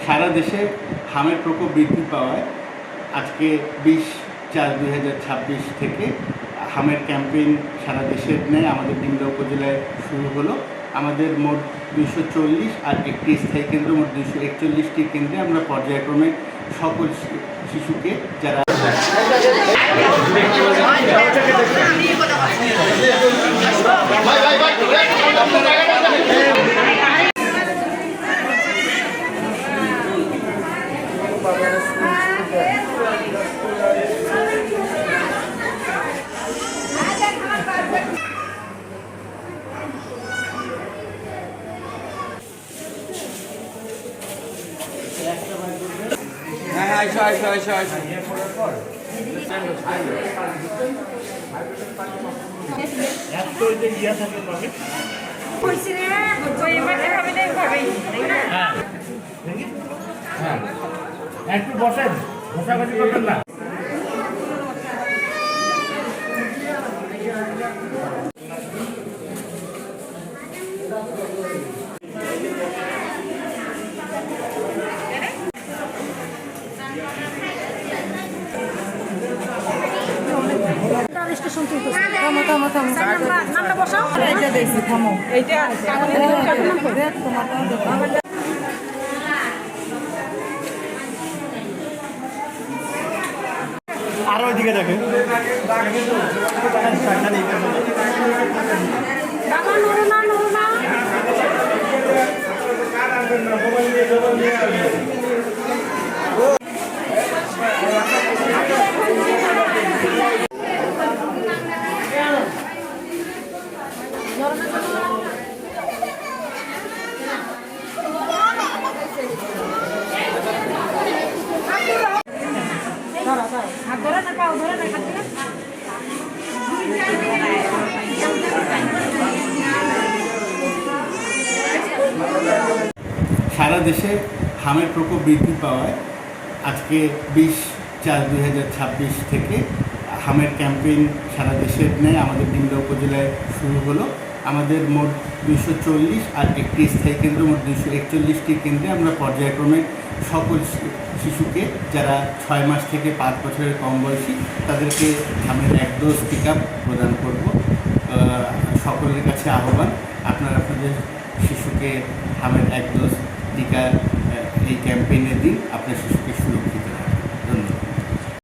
সারা দেশে হামের প্রকোপ বৃদ্ধি পাওয়ায় আজকে 20/4/2026 থেকে হামের ক্যাম্পেইন সারা দেশের ন্যায় আমাদের ডিমলা উপজেলায় শুরু হলো। আমাদের মোট 240 আর একটি স্থায়ী কেন্দ্র, মোট 241টি কেন্দ্রে আমরা পর্যায়ক্রমে সকল শিশুকে যারা একটু বসেন, বসাবসি করবেন না। আরো ওইদিকে দেখেন সারা দেশে হামের প্রকোপ বৃদ্ধি পাওয়ায় আজকে 20/4/2026 থেকে হামের ক্যাম্পেইন সারা দেশের ন্যায় আমাদের ডিমলা উপজেলায় শুরু হলো। আমাদের মোট 240 আর একটি স্থায়ী কেন্দ্র, মোট 241টি কেন্দ্রে আমরা পর্যায়ক্রমে সকল শিশুকে যারা 6 মাস থেকে 5 বছরের কম বয়সী তাদেরকে হামের 1 ডোজ টিকা প্রদান করব। সকলের কাছে আহ্বান, আপনারা আপনাদের শিশুকে হামের 1 ডোজ টিকা এই ক্যাম্পেইনের দিন আপনার শিশুকে সুরক্ষিত রাখবেন।